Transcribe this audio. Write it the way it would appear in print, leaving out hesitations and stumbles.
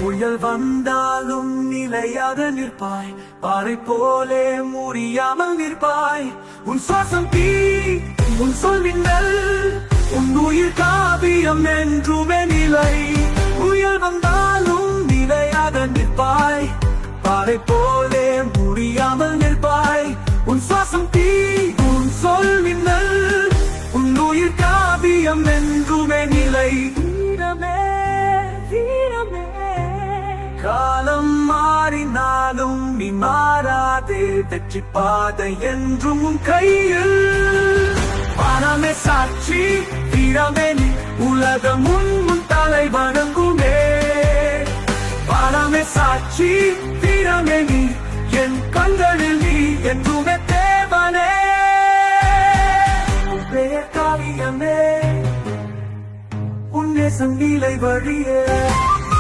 புயல் வந்தாலும் நிலையாக நிற்பாய், பாறை போலே முறியாமல் நிற்பாய். உன் சுவாசம் தீ, உன் சொல் மின்னல், உன் உயிர் காவியம் என்றுமே நிலை. புயல் வந்தாலும் நிலையாக நிற்பாய், பாறை போலே முறியாமல் நிற்பாய். உன் சுவாசம் தீ, உன் சொல் மின்னல், உன் உயிர் காவியம் என்றுமே நிலை. வீரமே வீரமே, காலம் மாறினாலும் நீ மாறாதே, வெற்றி பாதை என்றும் உன் கையில். வானமே சாட்சி, வீரமே நீ, உலகம் உன் தலை வணங்குமே. வானமே சாட்சி, வீரமே நீ, என் கண்களில் நீ என்றுமே தேவனே. உன் பெயர் காவியமே, உன் நேசம் நீலை வழியே.